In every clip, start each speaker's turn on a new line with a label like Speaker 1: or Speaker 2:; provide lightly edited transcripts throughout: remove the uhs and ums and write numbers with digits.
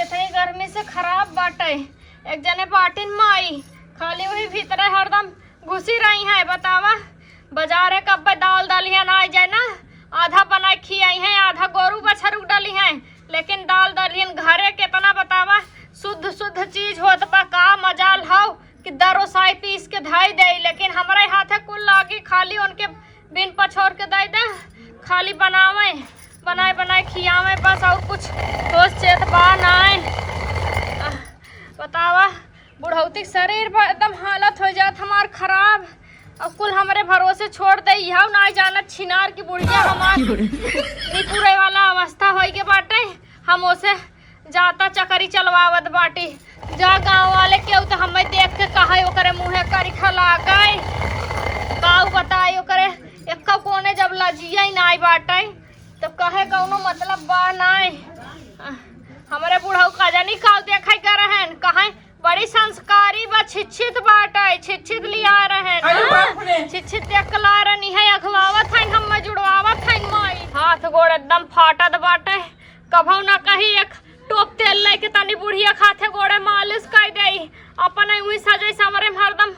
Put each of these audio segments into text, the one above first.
Speaker 1: इतनी गर्मी से खराब बाटे। एक जने बाटिन माई खाली वही भीतर हरदम घुसी रही है। बतावा बाजारे कब दाल दलिया ना आ जाए ना, आधा बना खियाई है, आधा गोरू बछरू डाली है, लेकिन दाल दलियन घरे कितना बतावा शुद्ध शुद्ध चीज होत बा। का मजाल हाउ कि दरो साई पीस के धाई दे, लेकिन हमारे हाथे कुल लागी खाली उनके बिन पछोर के दे दे, खाली बनावे बनाए बनाए खियावे बस, और कुछ होश चेत बा नाय। बतावा बुढ़ौती शरीर पर एकदम हालत हो जात हमार खराब, और कुल हमारे भरोसे छोड़ दे। यह ना जानत छिनार की बुढ़िया हमार पूरे वाला अवस्था हो के बाटे। हम उसे जाता चकरी चलवावत बाटी, जा गांव वाले केहू तो हमें देख के कहा ओकरे मुँहे करी खला गए, काऊ बताई ओकरे एक कोने जब लजिया ही नाई बाटे तब कहे कौनो मतलब बा नाय। हमारे बुढ़ऊ का जानी काऊ देखा कर रहन, कहे बड़ी संस्कारी बा, छिछित बाटे, छिछित लिया रहन, छिछित देख ला रही है, अखवावत है, हम जुड़वावत है माई। हाथ गोड़ एकदम फाटत बाटे, कभू ना कही एक टोप तेल लेके तनी बुढ़िया खाथे गोड़े मालिश कर दे, अपन वही सजे समरे हरदम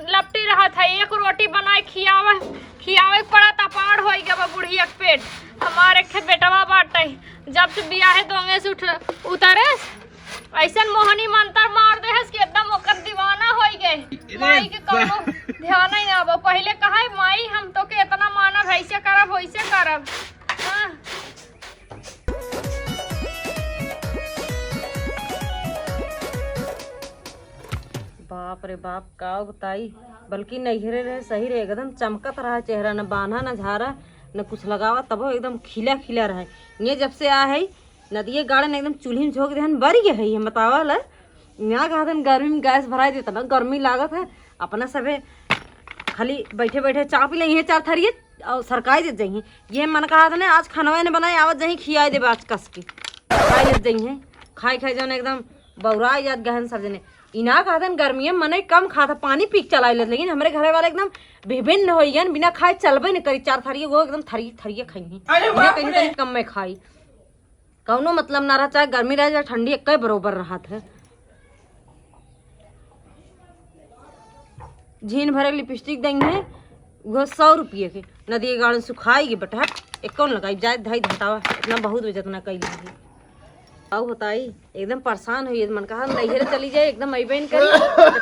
Speaker 1: लपटी रहा था। एक रोटी बनाए खियावे पड़ा तपाड़ हो गया बुढ़िया के पेट। हमारे के बेटवा बाटे जब से बियाहे दोंगे से उतरे ऐसा मोहनी मंत्र मार दे कि एकदम ओकर दीवाना हो गए। माई के कोनो ध्यान ही ना आबो, पहले कहा माई हम तो के इतना मानब, ऐसे करब वैसे करब। हाँ। बाप रे बाप का बताई, बल्कि नैहरे रहे सही रहे, एकदम चमकत रहा चेहरा, न बांधा न झारा न कुछ लगावा, तब एकदम खिला खिला रहे। ये जब से आ है नदिये गाड़न एकदम चूल्ही में झोंक देहन बर गए है। बतावा ला यहाँ कहा था गर्मी में गैस भराई देता ना, गर्मी लागत है अपना सबे खाली बैठे बैठे चा पी लें चार थरिए और सरकाई दे जाइए। ये मन कहा था ना आज खानवा ने बनाए आवत जाही खियाई दे आज कस के खाई ले जाइए, खाई खाई जाने एकदम बौरा याद गहन सब जने। इना कहा था गर्मी में मने कम खाता पानी पीक चला ले, लेकिन हमारे घर वाले एकदम विभिन्न हो गए, बिना खाए चलबे नहीं करी। चार थरिए वो एकदम थरिए खाई कहीं कहीं कम में खाई, कौनो मतलब ना रहा, चाहे गर्मी रहे चाहे ठंडी एक बरोबर रहा था। झीन भरे लिपस्टिक देंगे वो 100 रुपये के, नदी गार्डन सुखाएगी बटा एक कौन लगाई जाए धाई धटावा, इतना बहुत वजह ना कही आओ बताई। एकदम परेशान हुई मन कहा नैहरे चली जाए, एकदम अबे नहीं करी,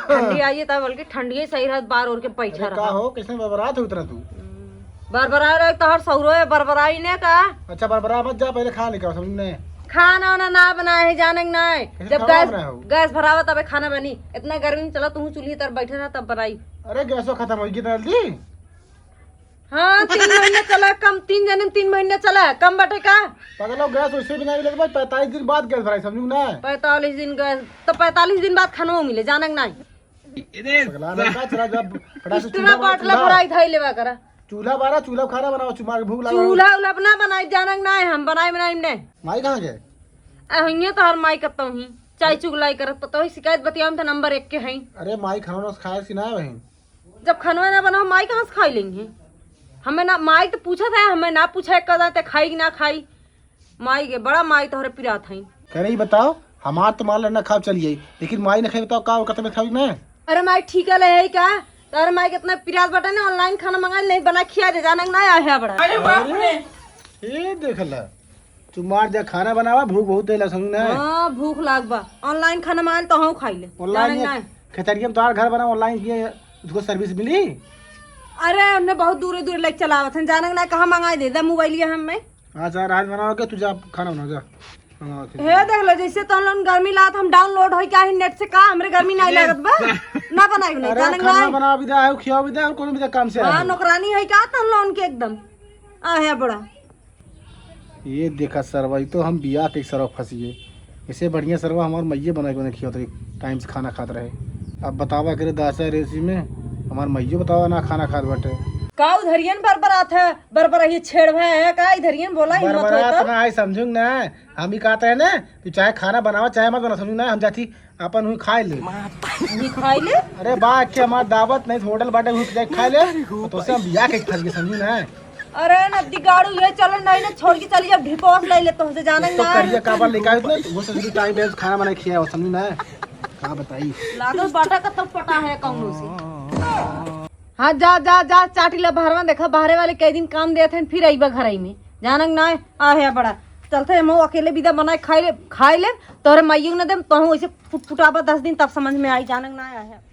Speaker 1: ठंडी आई तब बल्कि ठंडी सही रहा बार और के पैसा रहा
Speaker 2: हो किसने बरबरात उतरा तू
Speaker 1: बरबरा रहे तो हर सौरो है बरबराई ने का।
Speaker 2: अच्छा बरबरा मत जा, पहले खा लेकर समझने
Speaker 1: खाना वाना ना बनाए जाने नहीं, जब गैस भरावा तब खाना बनी। इतना गर्मी में चला तू चूल्ही तर बैठे रहा तब बनाई।
Speaker 2: अरे गैसो खत्म हो गई जल्दी।
Speaker 1: हाँ 3 महीने चला कम, 3 जने 3 महीने चला कम बटे का
Speaker 2: पगलो गैस वैसे भी नहीं लगभग 45 दिन बाद गैस भराई समझू ना।
Speaker 1: 45 दिन गैस तो 45 दिन बाद खाना मिले जाने नहीं। भराई धाई लेवा करा
Speaker 2: चूल्हा बारा चूल्हा खाना बनाओ, चुमार भूख लगा
Speaker 1: चूल्हा उल्हा अपना बनाई जाने नहीं, हम बनाई ने।
Speaker 2: माई कहाँ गए?
Speaker 1: अहिया तो हर माई करता हूँ चाय चुगलाई करत पता ही शिकायत बतिया तो नंबर 1 के हैं।
Speaker 2: अरे माई खाना खाए सी ना बहन,
Speaker 1: जब खाना ना बनाओ माई कहाँ से खाई लेंगे? हमें ना माई तो पूछा था, हमें ना पूछा कदा खाई कि ना खाई। माई के बड़ा माई तो पिरा था।
Speaker 2: कह रही बताओ हमार तो माल ना खा चलिए, लेकिन माई ने खाई बताओ का कतमे खाई मैं।
Speaker 1: अरे माई ठीक है क्या तार माई कितना पिराज बटा ने ऑनलाइन खाना मंगा नहीं बना खिया दे जाना ना आया बड़ा।
Speaker 2: अरे बाप रे ये देख ला तुम्हार जा खाना बनावा भूख बहुत देला समझ ना।
Speaker 1: हां भूख लागबा ऑनलाइन खाना मंगा तो हम खाई ले
Speaker 2: ऑनलाइन खतरिया में तोहार घर बना ऑनलाइन किए उसको सर्विस मिली।
Speaker 1: अरे हमने बहुत दूर दूर लेके चलावत हैं जाने ना कहां मंगाई दे मोबाइल हम में।
Speaker 2: हां सर आज बनाओगे तू जा खाना बना जा
Speaker 1: हे देख लो जैसे तो लोन गर्मी लात हम डाउनलोड होई का नेट से का हमरे गर्मी नहीं लागत बा ना बनाई नहीं जाने ना
Speaker 2: खाना बना भी दे खिया भी दे और कोनो भी काम से।
Speaker 1: हां नौकरानी है का तो लोन के एकदम आ है बड़ा।
Speaker 2: ये देखा सरवा तो हम बिया के सरवा फंसिए, इसे बढ़िया सरवा हमार मैये बनाए को खिया तो टाइम से खाना खाते रहे। अब बतावा करे दासा रेसी में हमार मैये बतावा ना खाना खात बाटे
Speaker 1: का उधरियन बरबरात है बरबर ये छेड़ है का इधरियन बोला हिम्मत होता
Speaker 2: बरबरात ना आई समझू ना। हम ही कहते हैं ना तू चाहे खाना बनावा चाहे मत बना समझू ना, हम जाती अपन हुई खाए ले
Speaker 1: खाई ले।
Speaker 2: अरे बा के हमार दावत नहीं होटल बाटे हुई जाए खाए ले तो से हम बिया के फंस गए समझू ना।
Speaker 3: अरे नदी गाड़ू ये चलो नहीं ना छोड़ के चली जब ढिपोस ले ले तुमसे जाना
Speaker 2: तो
Speaker 3: ना
Speaker 2: करिए काबर लेके आए थे वो सब टाइम पे खाना बना खिया हो समझ ना का बताई
Speaker 3: लागल बाटा का तब पटा है कौनो से। हाँ जा जा जा चाटी ला बाहरवा देखा बाहरे वाले कई दिन काम देते हैं फिर आईबा घर आई में जानक ना आ है बड़ा चलते हम अकेले विदा बनाए खाई ले तोरे माइयो न दे तो ऐसे फुटाबा 10 दिन तब समझ में आई जानक ना आया है।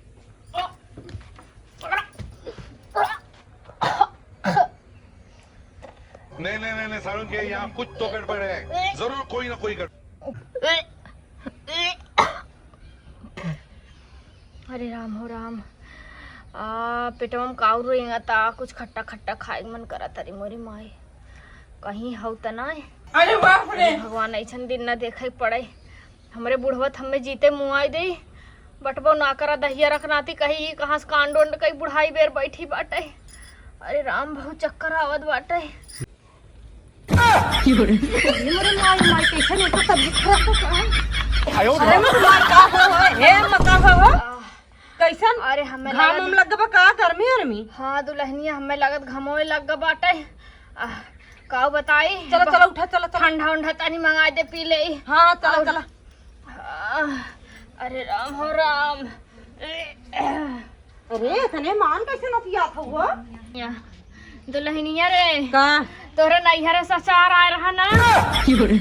Speaker 4: नहीं सारुण के यहाँ कुछ तो गड़बड़ है, जरूर कोई ना कोई गड़बड़।
Speaker 1: अरे राम हो राम पेटवा में काऊ रोएगा ता कुछ खट्टा खट्टा खाए मन करा तरी मोरी माई कहीं हौ त ना।
Speaker 3: अरे बाप रे
Speaker 1: भगवान ऐसन दिन न देखे पड़े हमरे बुढ़वत हमें जीते मुआई दे बटबो ना करा दहिया रखनाती कही कहाँ से कांड उंड कहीं बुढ़ाई बेर बैठी बाटे। अरे राम बहुत चक्कर आवत बाटे।
Speaker 3: मोरे माई माई कैसे नहीं तो तबीयत खराब तो है। अरे माई का हो हे मका हो कैसन
Speaker 1: अरे हमें
Speaker 3: घाम हम लग बा का गर्मी गर्मी।
Speaker 1: हाँ दुल्हनिया हमें लागत घमोए लग गा बाटे काऊ बताई।
Speaker 3: चलो चलो उठा चलो चलो
Speaker 1: ठंडा उंडा तानी मंगा दे पी ले।
Speaker 3: हाँ चलो चलो।
Speaker 1: अरे राम हो राम।
Speaker 3: अरे तने मान कैसे न पिया था वो
Speaker 1: दुल्हनिया रे
Speaker 3: का
Speaker 1: तोरे नैहरे सचार आए रहा ना
Speaker 3: नैहरे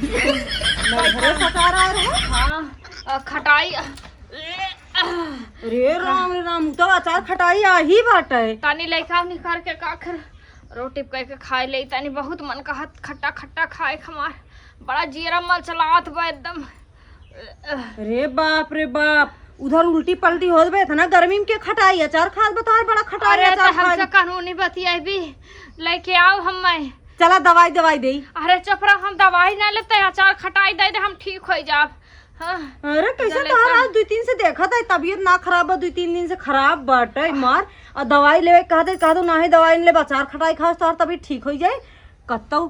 Speaker 3: सचार आए रहे।
Speaker 1: हाँ खटाई
Speaker 3: अरे राम रे राम तो अचार खटाई आ ही बाटे
Speaker 1: तानी लेखा निकाल के काखर रोटी कह के खाए ले तानी बहुत मन का खट्टा खट्टा खाए खमार बड़ा जीरा मल चलात बा एकदम।
Speaker 3: अरे बाप उधर उल्टी पलटी हो गए था ना गर्मी में के खटाई अचार खास बताओ बड़ा खटाई
Speaker 1: अरे तो
Speaker 3: अचार
Speaker 1: हमसे कानूनी बतिया भी लेके आओ हम
Speaker 3: चला दवाई दवाई दे।
Speaker 1: अरे चपरा हम दवाई ना लेते अचार खटाई दे हम ठीक हो जाब। हाँ।
Speaker 3: अरे कैसे तार आज 2-3 से देखा था तबीयत ना खराब है 2-3 दिन से खराब बाटे मार और दवाई लेवे कहा दो ना ही दवाई ले अचार खटाई खाओ तो तबीयत ठीक हो जाए कत्तो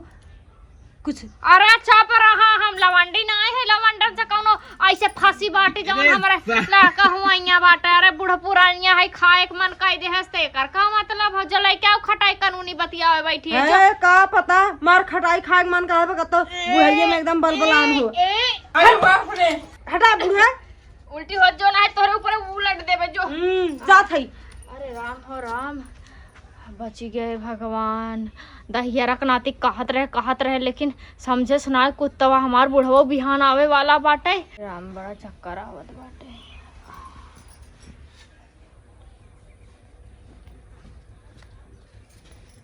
Speaker 3: कुछ।
Speaker 1: अरे चप रहा हम लवंडी ना है लवंडन से कौनो ऐसे फांसी बाटे जवन हमरे लड़का हुआइया बाटे। अरे बूढ़ पुरानिया है खाए के मन कह दे हस्ते कर का मतलब हो जलाई क्या खटाई कानूनी बतियावे बैठी है
Speaker 3: ए का पता मार खटाई खाए के मन कहा कत्तो बुढ़िया में एकदम बलबलान हो।
Speaker 1: अरे बाप रे
Speaker 3: हटा बुढ़ा
Speaker 1: उल्टी हो जो ना है तोरे ऊपर उलट देबे जो
Speaker 3: जा थई।
Speaker 1: अरे राम हो राम बची गए भगवान दहिया रखनाती कहत रहे लेकिन समझे सुना कुत्तवा हमार बुढ़वा बिहान आवे वाला बाटे। राम बड़ा चक्कर आवत बाटे।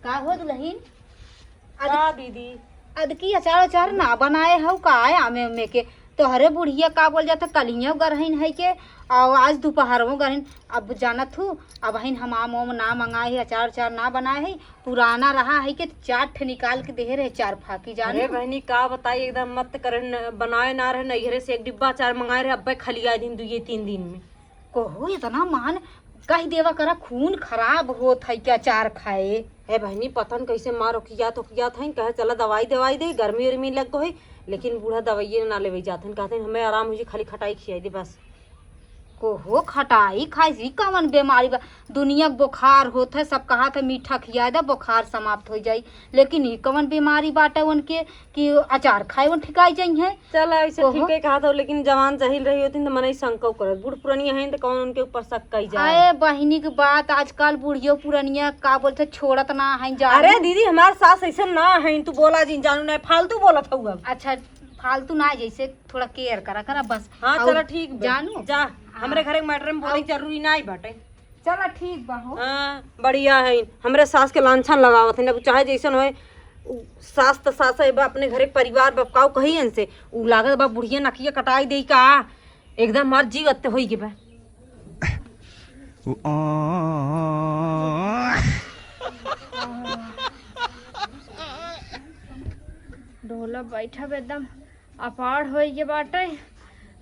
Speaker 3: का हो दुल्हन का दीदी अदकी अचार ना बनाए हो का आमे उमे के तोहरे बुढ़िया का बोल जाता कलिया गरहिन है के और आज दोपहरों गरहिन अब जानत हूँ अब हिन हम आम ओम ना मंगाए है अचार ना बनाए है पुराना रहा है के चाट निकाल के दे रहे 4 फाकी जाने।
Speaker 5: अरे बहनी का बताई एकदम मत करे बनाए ना रहे नैहरे से 1 डिब्बा अचार मंगाए रहे अब खलिया दिन 2-3 दिन में
Speaker 3: कोहो इतना मान कह देवा करा खून खराब होत है के अचार खाए।
Speaker 5: है बहनी पतन कैसे मार ओखिया था कहे चला दवाई दे गर्मी उर्मी लग गई लेकिन बूढ़ा दवाइये ना लेवे जाते कहते हमें आराम हो खाली खटाई खियाई दे बस।
Speaker 3: कोहो खटाई खाई सी कवन बीमारी बा दुनिया बुखार होत है सब कहा था मीठा खिया दे बुखार समाप्त हो जाई लेकिन ये कवन बीमारी बाटे उनके कि अचार खाए उन ठिकाई जाई है।
Speaker 5: चल ऐसे ठीक है कहा था लेकिन जवान जहिल रही होती तो मन शंका करे बूढ़ पुरानिया है तो कौन उनके ऊपर शक कई जाए।
Speaker 3: अरे बहिनी की बात आजकल बुढ़ियो पुरानिया का बोलते छोड़त ना है जा।
Speaker 5: अरे दीदी हमारे सास ऐसा ना है तू बोला जी जानू ना फालतू बोला था।
Speaker 3: अच्छा फालतू ना जैसे थोड़ा केयर करा बस।
Speaker 5: हाँ चलो ठीक
Speaker 3: जानू
Speaker 5: जा हमरे घरे मैटर में बोले जरूरी ना बाटे।
Speaker 3: चलो ठीक बा हो।
Speaker 5: हाँ बढ़िया है हमरे सास के लांछन लगावत है चाहे जैसन होए सास तो सास है अपने घरे परिवार बकाऊ कही इनसे उ लागत बा बुढ़िया नकिया कटाई दे का एकदम मार जीवत होई के बा।
Speaker 1: ढोला बैठा एकदम अपार हो के बाटे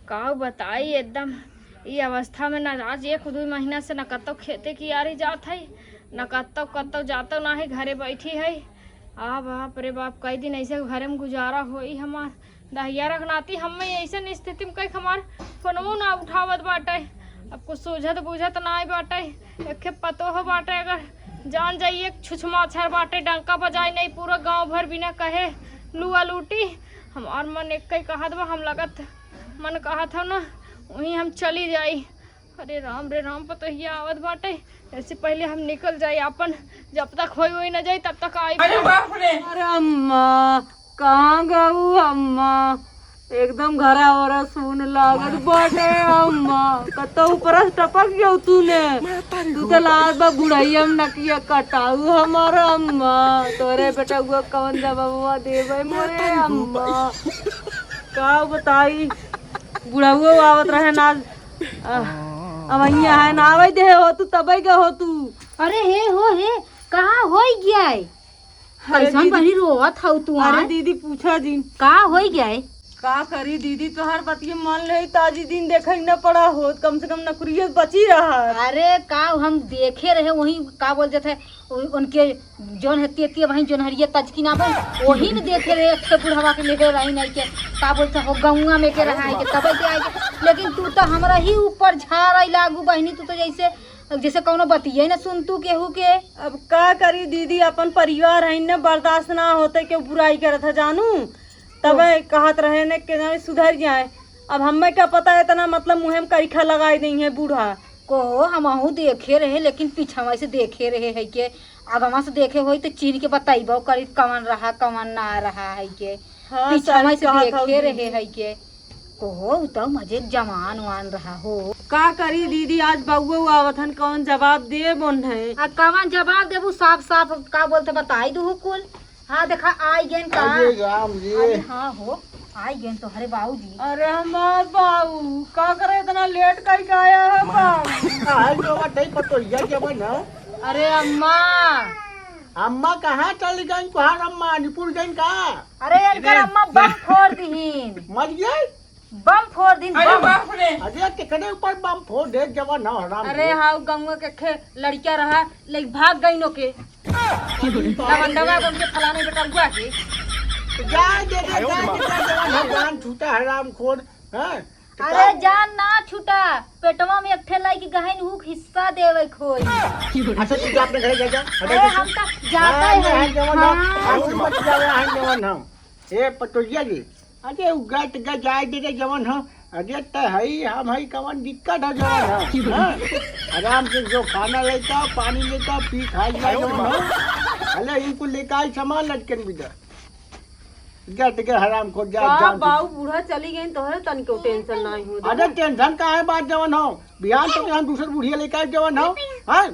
Speaker 1: का बताई एकदम ये अवस्था में न आज 1-2 महीना से न कतो खेते की यारी जात है न कतो जातो ना है घरे बैठी है। बाप रे बाप कई दिन ऐसे घरे में गुजारा होई हमार दहिया रखनाती हमें ऐसा स्थिति में कई हमार फोनवो ना उठावत बाटे अब कुछ सूझत बुझत ना बाटे एक पतो हो बाटे अगर जान जाइए छुछमाछर बाटे, डंका बजाई नहीं पूरा गांव भर बिना कहे लुआ लूटी। हमार मन एक कही कहत बा, हम लगत मन कहत हो ना वहीं हम चली जाई। अरे राम रे राम, पतोहिया आवत बाटे, ऐसे पहले हम निकल जाई अपन, जब तक होई ना जाई तब तक आई।
Speaker 5: अरे अम्मा कहाँ गऊ अम्मा, एकदम घरा ओरा सुन लागत बाटे अम्मा, कतो ऊपर टपक गयो तूने, तू तो लाल बा बुढ़ैया में नकिया कटाऊ हमारा अम्मा, तोरे बेटा हुआ कौन जवाब देवे मोरे अम्मा, का बताई बुढ़ाऊ आवत रहे ना, अब है ना आवे दे हो तू तबे के हो तू।
Speaker 3: अरे हे कहाँ हो गया है? कैसन बनी रोवत हऊ तू?
Speaker 5: अरे दीदी पूछा जी
Speaker 3: का हो गया है?
Speaker 5: का करी दीदी, तोहर बतिये मान ले ताजी दिन देखे न पड़ा हो, कम से कम नौकरियत बची रहा।
Speaker 3: अरे का हम देखे रहे वही का बोल जाते उनके जोन है तेती वही जोन हरिया तजकी ना बन वही ने देखे रहे, अच्छे बुढ़वा के लेके रही नहीं के का बोलते हो गौवा में के रहा है के तब के आए के, लेकिन तू तो हमरा ही ऊपर झाड़ आई लागू बहनी, तू तो जैसे कौनो बतिये ना सुन तू केहू के।
Speaker 5: अब का करी दीदी, अपन परिवार है न, बर्दाश्त ना होते के बुराई करत है जानू, तब कहत रहे ने के जाने सुधर जाए। अब हमें क्या पता है इतना, मतलब मुँह में करीखा लगाई नहीं है बूढ़ा
Speaker 3: को हमहू देखे रहे, लेकिन पीछा से देखे रहे है के, अब वहाँ से देखे हो तो चीन के बताइबो करी कवन रहा कवन ना रहा है के,
Speaker 5: हाँ,
Speaker 3: पीछा से
Speaker 5: सही कहत
Speaker 3: देखे
Speaker 5: हऊ
Speaker 3: रहे है के को तो मजे जवान वान रहा हो।
Speaker 5: का करी दीदी, आज बउआ आवत हन, कौन जवाब दे बोन है।
Speaker 3: कवन जवाब देबू, साफ साफ का बोलते बताई दू कुल। हाँ देखा आई गेन का, अरे हाँ हो आई गेन तो हरे बाबूजी।
Speaker 5: अरे हमार बाबू का करे इतना लेट कहीं आया है बाबू?
Speaker 3: अरे अम्मा,
Speaker 2: अम्मा कहाँ चली गई? कुहार अम्मा निपुर गई का?
Speaker 3: अरे इनकर अम्मा बम फोड़ दीन,
Speaker 2: मर गई?
Speaker 3: बम फोड़ दीन बम।
Speaker 2: अरे केकरे ऊपर बम फोड़ दे जवान ना हराम।
Speaker 3: अरे हाँ गंगा के खे लड़किया रहा लेकिन भाग गई नो के लवंडवा को उनके फलाने बेटा हुआ के
Speaker 2: जाए दे जवान जान छूटा हराम खोर। हैं
Speaker 3: अरे जान ना छूटा, पेटवा में एक ठे लाई की गहन हुक हिस्सा देवे खोई।
Speaker 2: अच्छा तू जा अपने घर जा जा।
Speaker 3: अरे हम का जाता है
Speaker 2: जवान
Speaker 3: हाँ।
Speaker 2: हम मत जावे हम जवान हम ए पटोलिया जी। अरे उगट ग जाए दे जवान हम। अरे त हई हम हई कवन दिक्कत है जवान हम। हां आराम से जो खाना लेता पानी लेता पी खा लिया जवान हम। अरे इनको लेकर सामान लटकन बिदा गट के हराम खोर जा जान।
Speaker 5: बाबू बूढ़ा चली गई तो है तन को टेंशन नहीं हो।
Speaker 2: अरे टेंशन का है बात जवान हो, बिहान तो हम दूसर बुढ़िया लेकर जवान हो। हां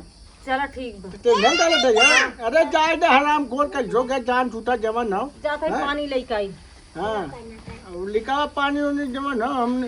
Speaker 5: चला ठीक बा,
Speaker 2: टेंशन का लेते यार। अरे जाए दे हराम खोर के जो के जान छूटा जवान हो।
Speaker 5: जाते पानी लेके आई।
Speaker 2: हाँ लिखा पानी जवान हो हमने